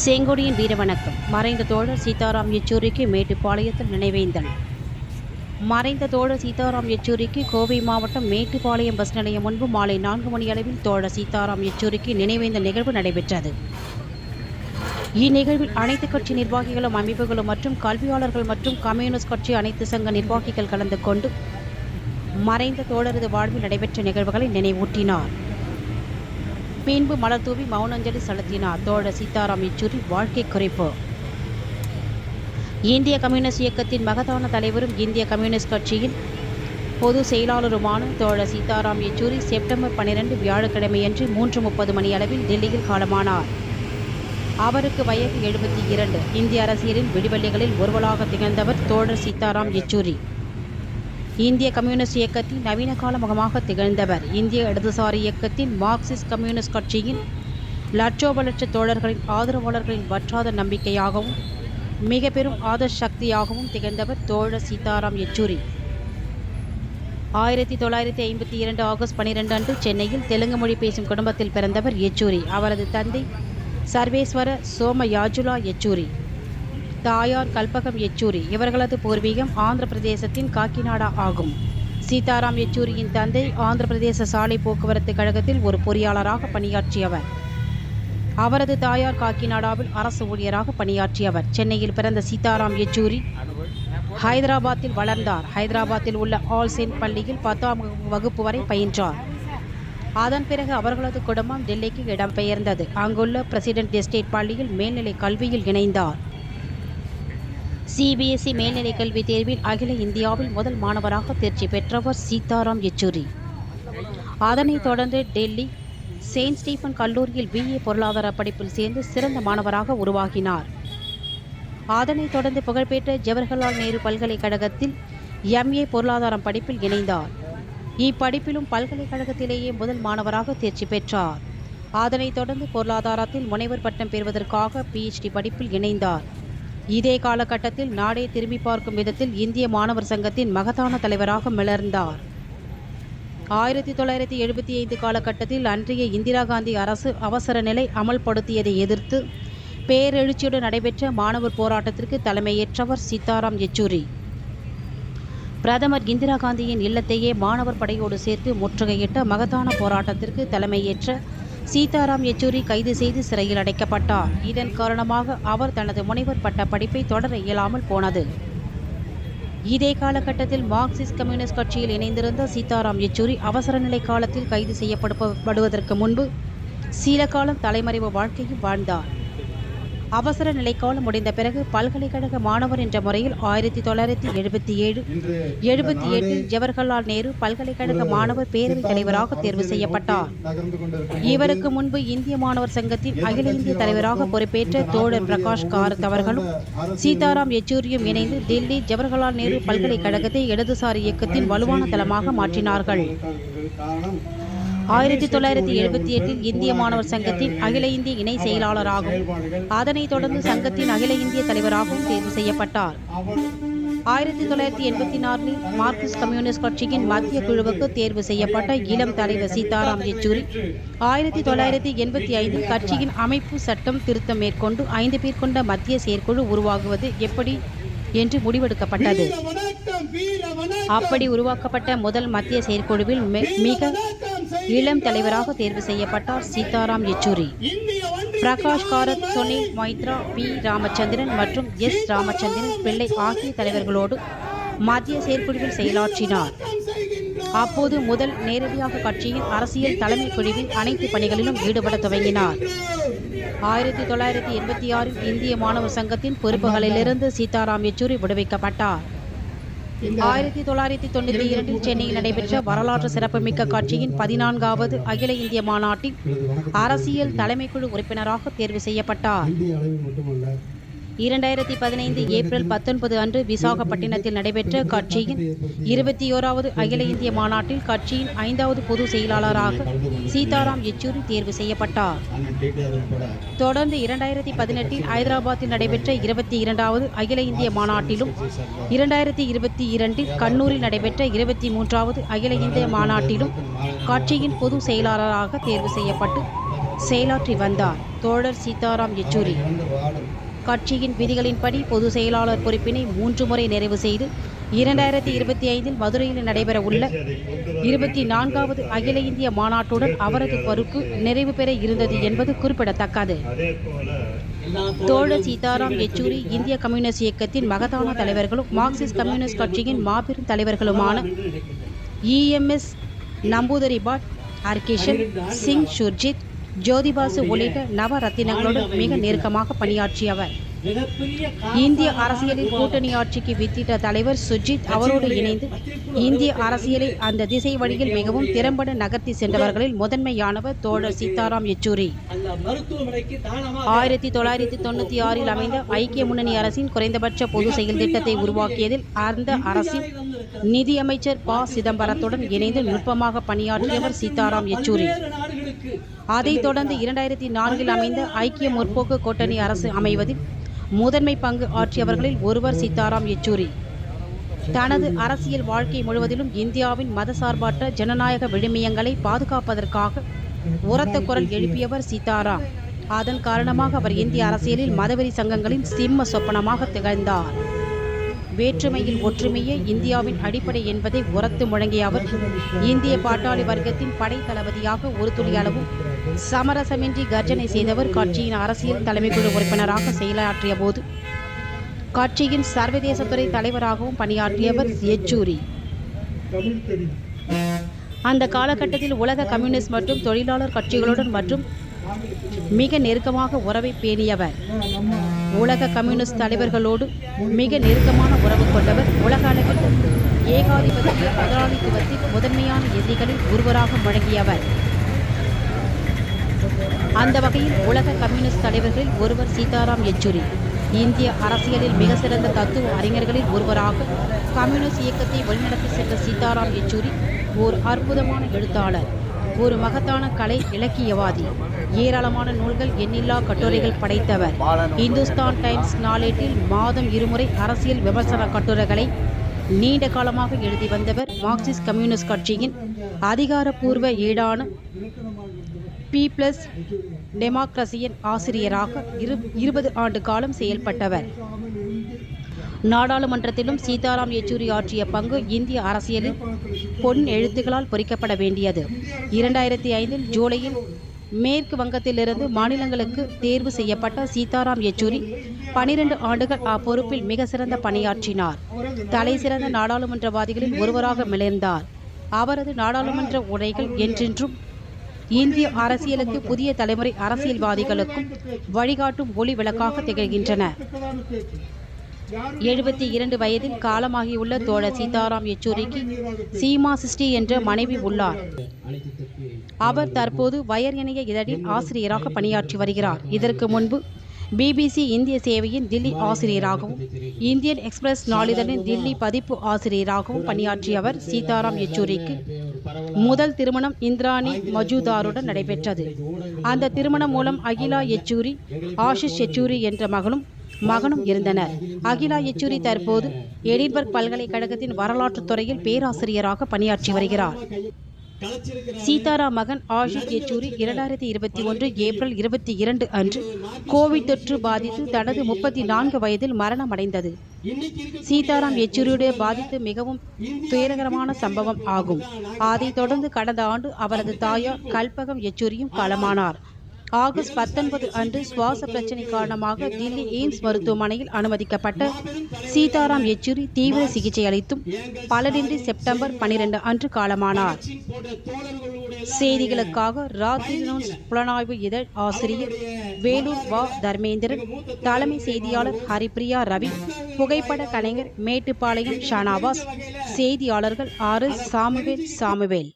செங்கோடியின் வீரவணக்கம். மறைந்த தோழர் சீதாராம் யெச்சூரிக்கு மேட்டுப்பாளையத்தில் நினைவேந்தல். மறைந்த தோழர் சீதாராம் யெச்சூரிக்கு கோவை மாவட்டம் மேட்டுப்பாளையம் பஸ் நிலையம் முன்பு மாலை 4 மணியளவில் தோழர் சீதாராம் யெச்சூரிக்கு நினைவேந்தல் நிகழ்வு நடைபெற்றது. இந்நிகழ்வில் அனைத்து கட்சி நிர்வாகிகளும், அமைப்புகளும் மற்றும் கல்வியாளர்கள் மற்றும் கம்யூனிஸ்ட் கட்சி அனைத்து சங்க நிர்வாகிகள் கலந்து கொண்டு மறைந்த தோழரது வாழ்வில் நடைபெற்ற நிகழ்வுகளை நினைவூட்டினார். பின்பு மலர் தூவி மௌனஞ்சலி செலுத்தினார். தோழர் சீதாராம் யெச்சூரி வாழ்க்கை குறிப்பு. இந்திய கம்யூனிஸ்ட் இயக்கத்தின் மகத்தான தலைவரும் இந்திய கம்யூனிஸ்ட் கட்சியின் பொதுச் செயலாளருமான தோழர் சீதாராம் யெச்சூரி செப்டம்பர் 12 வியாழக்கிழமையன்று 3:30 மணியளவில் டெல்லியில் காலமானார். அவருக்கு வயது 72. இந்திய அரசியலின் விடிவெள்ளிகளில் ஒருவராக திகழ்ந்தவர் தோழர் சீதாராம் யெச்சூரி. இந்திய கம்யூனிஸ்ட் இயக்கத்தின் நவீன கால முகமாக திகழ்ந்தவர். இந்திய இடதுசாரி இயக்கத்தின் மார்க்சிஸ்ட் கம்யூனிஸ்ட் கட்சியின் லட்சோப தோழர்களின் ஆதரவாளர்களின் வற்றாத நம்பிக்கையாகவும் மிக பெரும் ஆதர்ஷ சக்தியாகவும் திகழ்ந்தவர் தோழர் சீதாராம் யெச்சூரி. 1952 ஆகஸ்ட் 12 அன்று சென்னையில் தெலுங்கு மொழி பேசும் குடும்பத்தில் பிறந்தவர் யெச்சூரி. அவரது தந்தை சர்வேஸ்வர சோமயாஜுலா யெச்சூரி, தாயார் கல்பகம் யெச்சூரி. இவர்களது பூர்வீகம் ஆந்திர பிரதேசத்தின் காக்கிநாடா ஆகும். சீதாராம் யெச்சூரியின் தந்தை ஆந்திர பிரதேச சாலை போக்குவரத்து கழகத்தில் ஒரு பொறியாளராக பணியாற்றியவர். அவரது தாயார் காக்கிநாடாவில் அரசு ஊழியராக பணியாற்றியவர். சென்னையில் பிறந்த சீதாராம் யெச்சூரி ஹைதராபாத்தில் வளர்ந்தார். ஹைதராபாத்தில் உள்ள ஆல் செயின்ட் பள்ளியில் 10ஆம் வகுப்பு வரை பயின்றார். அதன் பிறகு அவர்களது குடும்பம் டெல்லிக்கு இடம்பெயர்ந்தது. அங்குள்ள பிரசிடென்ட் எஸ்டேட் பள்ளியில் மேல்நிலை கல்வியில் இணைந்தார். CBSE மேல்நிலை கல்வி தேர்வில் அகில இந்தியாவில் முதல் மாணவராக தேர்ச்சி பெற்றவர் சீதாராம் யெச்சூரி. அதனைத் தொடர்ந்து டெல்லி செயின்ட் ஸ்டீஃபன் கல்லூரியில் BA பொருளாதார படிப்பில் சேர்ந்து சிறந்த மாணவராக உருவாகினார். அதனைத் தொடர்ந்து புகழ்பெற்ற ஜவஹர்லால் நேரு பல்கலைக்கழகத்தில் MA பொருளாதாரம் படிப்பில் இணைந்தார். இப்படிப்பிலும் பல்கலைக்கழகத்திலேயே முதல் மாணவராக தேர்ச்சி பெற்றார். அதனைத் தொடர்ந்து பொருளாதாரத்தில் முனைவர் பட்டம் பெறுவதற்காக PhD படிப்பில் இணைந்தார். இதே காலகட்டத்தில் நாடே திரும்பி பார்க்கும் விதத்தில் இந்திய மாணவர் சங்கத்தின் மகத்தான தலைவராக மலர்ந்தார். 1975 காலகட்டத்தில் அன்றைய இந்திரா காந்தி அரசு அவசர நிலை அமல்படுத்தியதை எதிர்த்து பேரெழுச்சியுடன் நடைபெற்ற மாணவர் போராட்டத்திற்கு தலைமையேற்றவர் சீதாராம் யெச்சூரி. பிரதமர் இந்திரா காந்தியின் இல்லத்தையே மாணவர் படையோடு சேர்த்து முற்றுகையிட்ட மகத்தான போராட்டத்திற்கு தலைமையேற்ற சீதாராம் யெச்சூரி கைது செய்து சிறையில் அடைக்கப்பட்டார். இதன் காரணமாக அவர் தனது முனைவர் பட்ட படிப்பை தொடர இயலாமல் போனது. இதே காலகட்டத்தில் மார்க்சிஸ்ட் கம்யூனிஸ்ட் கட்சியில் இணைந்திருந்த சீதாராம் யெச்சூரி அவசர நிலை காலத்தில் கைது செய்யப்படுவதற்கு முன்பு சில காலம் தலைமறைவு வாழ்க்கையும் வாழ்ந்தார். அவசர நிலைக்காலம் முடிந்த பிறகு பல்கலைக்கழக மாணவர் என்ற முறையில் 1977-78 ஜவஹர்லால் நேரு பல்கலைக்கழக மாணவர் பேரவைத் தலைவராக தேர்வு செய்யப்பட்டார். இவருக்கு முன்பு இந்திய மாணவர் சங்கத்தின் அகில இந்திய தலைவராக பொறுப்பேற்ற தோழர் பிரகாஷ் காரத் அவர்களும் சீதாராம் யெச்சூரியும் இணைந்து டெல்லி ஜவஹர்லால் நேரு பல்கலைக்கழகத்தை இடதுசாரி இயக்கத்தின் வலுவான தளமாக மாற்றினார்கள். 1978 இந்திய மாணவர் சங்கத்தின் அகில இந்திய இணை செயலாளராகவும் அதனைத் தொடர்ந்து சங்கத்தின் அகில இந்திய தலைவராகவும் தேர்வு செய்யப்பட்டார். 1984 மார்க்சிஸ்ட் கம்யூனிஸ்ட் கட்சியின் மத்திய குழுவுக்கு தேர்வு செய்யப்பட்ட இளம் தலைவர் சீதாராம் யெச்சூரி 1985 கட்சியின் அமைப்பு சட்டம் திருத்தம் மேற்கொண்டு 5 பேர் கொண்ட மத்திய செயற்குழு உருவாகுவது எப்படி என்று முடிவெடுக்கப்பட்டது. அப்படி உருவாக்கப்பட்ட முதல் மத்திய செயற்குழுவில் மிக இளம் தலைவராக தேர்வு செய்யப்பட்டார் சீதாராம் யெச்சூரி. பிரகாஷ் காரத், சுனில் மைத்ரா, P. ராமச்சந்திரன் மற்றும் S. ராமச்சந்திரன் பிள்ளை ஆகிய தலைவர்களோடு மத்திய செயற்குழுவில் செயலாற்றினார். அப்போது முதல் நேரடியாக கட்சியின் அரசியல் தலைமை குழுவின் அனைத்து பணிகளிலும் ஈடுபட துவங்கினார். 1986 இந்திய மாணவர் சங்கத்தின் பொறுப்புகளிலிருந்து சீதாராம் யெச்சூரி விடுவிக்கப்பட்டார். 1992 சென்னையில் நடைபெற்ற வரலாற்று சிறப்புமிக்க கட்சியின் 14வது அகில இந்திய மாநாட்டில் அரசியல் தலைமைக்குழு உறுப்பினராக தேர்வு செய்யப்பட்டார். 2015 ஏப்ரல் 19 அன்று விசாகப்பட்டினத்தில் நடைபெற்ற கட்சியின் 21வது அகில இந்திய மாநாட்டில் கட்சியின் 5வது பொதுச் செயலாளராக சீதாராம் யெச்சூரி தேர்வு செய்யப்பட்டார். தொடர்ந்து 2018 ஹைதராபாத்தில் நடைபெற்ற 22வது அகில இந்திய மாநாட்டிலும் 2022 கண்ணூரில் நடைபெற்ற 23வது அகில இந்திய மாநாட்டிலும் கட்சியின் பொதுச் செயலாளராக தேர்வு செய்யப்பட்டு செயலாற்றி வந்தார் தோழர் சீதாராம் யெச்சூரி. கட்சியின் விதிகளின்படி பொதுச் செயலாளர் பொறுப்பினை 3 முறை நிறைவு செய்து 2025 மதுரையில் நடைபெற உள்ள 24வது அகில இந்திய மாநாட்டுடன் அவரது பொறுப்பு நிறைவு பெற இருந்தது என்பது குறிப்பிடத்தக்கது. தோழர் சீதாராம் யெச்சூரி இந்திய கம்யூனிஸ்ட் இயக்கத்தின் மகத்தான தலைவர்களும் மார்க்சிஸ்ட் கம்யூனிஸ்ட் கட்சியின் மாபெரும் தலைவர்களுமான EMS நம்பூதிரி பட், ஹர்கிஷன் சிங் சுர்ஜித், ஜோதிபாசு உள்ளிட்ட நவரத்தினங்களுடன் மிக நெருக்கமாக பணியாற்றியவர். இந்திய அரசியலில் கூட்டணி ஆட்சிக்கு வித்திட்ட தலைவர் சுர்ஜித் அவரோடு இணைந்து இந்திய அரசியலை அந்த திசை வழியில் மிகவும் திறம்பட நகர்த்தி சென்றவர்களில் முதன்மையானவர் தோழர் சீதாராம் யெச்சூரி. 1996 அமைந்த ஐக்கிய முன்னணி அரசின் குறைந்தபட்ச பொது செயல் திட்டத்தை உருவாக்கியதில் அந்த அரசின் நிதியமைச்சர் ப. சிதம்பரத்துடன் இணைந்து நுட்பமாக பணியாற்றியவர் சீதாராம் யெச்சூரி. அதைத் தொடர்ந்து 2004 அமைந்த ஐக்கிய முற்போக்கு கூட்டணி அரசு அமைவதில் முதன்மை பங்கு ஆற்றியவர்களில் ஒருவர் சீதாராம் யெச்சூரி. தனது அரசியல் வாழ்க்கை முழுவதிலும் இந்தியாவின் மதசார்பற்ற ஜனநாயக விழுமியங்களை பாதுகாப்பதற்காக உரத்த குரல் எழுப்பியவர் சீதாராம். அதன் காரணமாக அவர் இந்திய அரசியலில் மதவெறி சங்கங்களின் சிம்ம சொப்பனமாக திகழ்ந்தார். வேற்றுமையில் ஒற்றுமையே இந்தியாவின் அடிப்படை என்பதை உரத்து முழங்கிய அவர் இந்திய பாட்டாளி வர்க்கத்தின் படை தளபதியாக ஒரு துளி அளவும் சமரசமின்றி கர்ஜனை செய்தவர். கட்சியின் அரசியல் தலைமைக்குழு உறுப்பினராக செயலாற்றிய போது கட்சியின் சர்வதேசத்துறை தலைவராகவும் பணியாற்றியவர் யெச்சூரி. அந்த காலகட்டத்தில் உலக கம்யூனிஸ்ட் மற்றும் தொழிலாளர் கட்சிகளுடன் மற்றும் மிக நெருக்கமாக உறவை பேணியவர். உலக கம்யூனிஸ்ட் தலைவர்களோடு மிக நெருக்கமான உறவு கொண்டவர். உலக அளவில் ஏகாதிபத்திய முதலாளித்துவத்தின் முதன்மையான எதிரிகளில் ஒருவராக முழங்கியவர். அந்த வகையில் உலக கம்யூனிஸ்ட் தலைவர்களில் ஒருவர் சீதாராம் யெச்சூரி. இந்திய அரசியலில் மிக சிறந்த தத்துவ அறிஞர்களில் ஒருவராக கம்யூனிஸ்ட் இயக்கத்தை வழிநடத்தி சென்ற சீதாராம் யெச்சூரி ஓர் அற்புதமான எழுத்தாளர், ஒரு மகத்தான கலை இலக்கியவாதி, ஏராளமான நூல்கள், எண்ணில்லா கட்டுரைகள் படைத்தவர். இந்துஸ்தான் டைம்ஸ் நாளேட்டில் மாதம் 2 முறை அரசியல் விமர்சன கட்டுரைகளை நீண்ட காலமாக எழுதி வந்தவர். மார்க்சிஸ்ட் கம்யூனிஸ்ட் கட்சியின் அதிகாரப்பூர்வ ஏடான பீப்பிள்ஸ் டெமோக்ரசியின் ஆசிரியராக 20 ஆண்டு காலம் செயல்பட்டவர். நாடாளுமன்றத்திலும் சீதாராம் யெச்சூரி ஆற்றிய பங்கு இந்திய அரசியலில் பொன் எழுத்துக்களால் பொறிக்கப்பட வேண்டியது. 2005 ஜூலையில் மேற்கு வங்கத்திலிருந்து மாநிலங்களுக்கு தேர்வு செய்யப்பட்ட சீதாராம் யெச்சூரி 12 ஆண்டுகள் அப்பொறுப்பில் மிக சிறந்த பணியாற்றினார். தலை சிறந்த நாடாளுமன்றவாதிகளில் ஒருவராக மிளர்ந்தார். அவரது நாடாளுமன்ற உரைகள் என்றென்றும் இந்திய அரசியலுக்கு புதிய தலைமுறை அரசியல்வாதிகளுக்கும் வழிகாட்டும் ஒளி விளக்காக திகழ்கின்றன. 72 வயதில் காலமாகியுள்ள தோழர் சீதாராம் யெச்சூரிக்கு சீமா சிஸ்டி என்ற மனைவி உள்ளார். அவர் தற்போது வயர் இணைய இதழில் ஆசிரியராக பணியாற்றி வருகிறார். இதற்கு முன்பு BBC இந்திய சேவையின் தில்லி ஆசிரியராகவும் இந்தியன் எக்ஸ்பிரஸ் நாளிதழின் தில்லி பதிப்பு ஆசிரியராகவும் பணியாற்றியவர். சீதாராம் யெச்சூரிக்கு முதல் திருமணம் இந்திராணி மஜூதாருடன் நடைபெற்றது. அந்த திருமணம் மூலம் அகிலா யெச்சூரி, ஆஷிஷ் யெச்சூரி என்ற மகனும் இருந்தனர். அகிலா யெச்சூரி தற்போது எடின்பர்க் பல்கலைக்கழகத்தின் வரலாற்றுத் துறையில் பேராசிரியராக பணியாற்றி வருகிறார். சீதாராம் மகன் ஆஷிஷ் யெச்சூரி 2021 ஏப்ரல் 22 அன்று கோவிட் தொற்று பாதித்து தனது 34 வயதில் மரணமடைந்தது. சீதாராம் யெச்சூரியுடைய பாதித்து மிகவும் துயரகரமான சம்பவம் ஆகும். அதைத் தொடர்ந்து கடந்த ஆண்டு அவரது தாயார் கல்பகம் யெச்சூரியும் காலமானார். ஆகஸ்ட் 19 அன்று சுவாச பிரச்சினை காரணமாக தில்லி எய்ம்ஸ் மருத்துவமனையில் அனுமதிக்கப்பட்ட சீதாராம் யெச்சூரி தீவிர சிகிச்சை அளித்தும் பலனின்றி செப்டம்பர் 12 அன்று காலமானார். செய்திகளுக்காக ராத்திரி நியூஸ் புலனாய்வு இதழ் ஆசிரியர் வேலூர் வா. தர்மேந்திரன், தலைமை செய்தியாளர் ஹரிப்பிரியா ரவி, புகைப்பட கலைஞர் மேட்டுப்பாளையம் ஷானவாஸ், செய்தியாளர்கள் RS சாமுவேல்.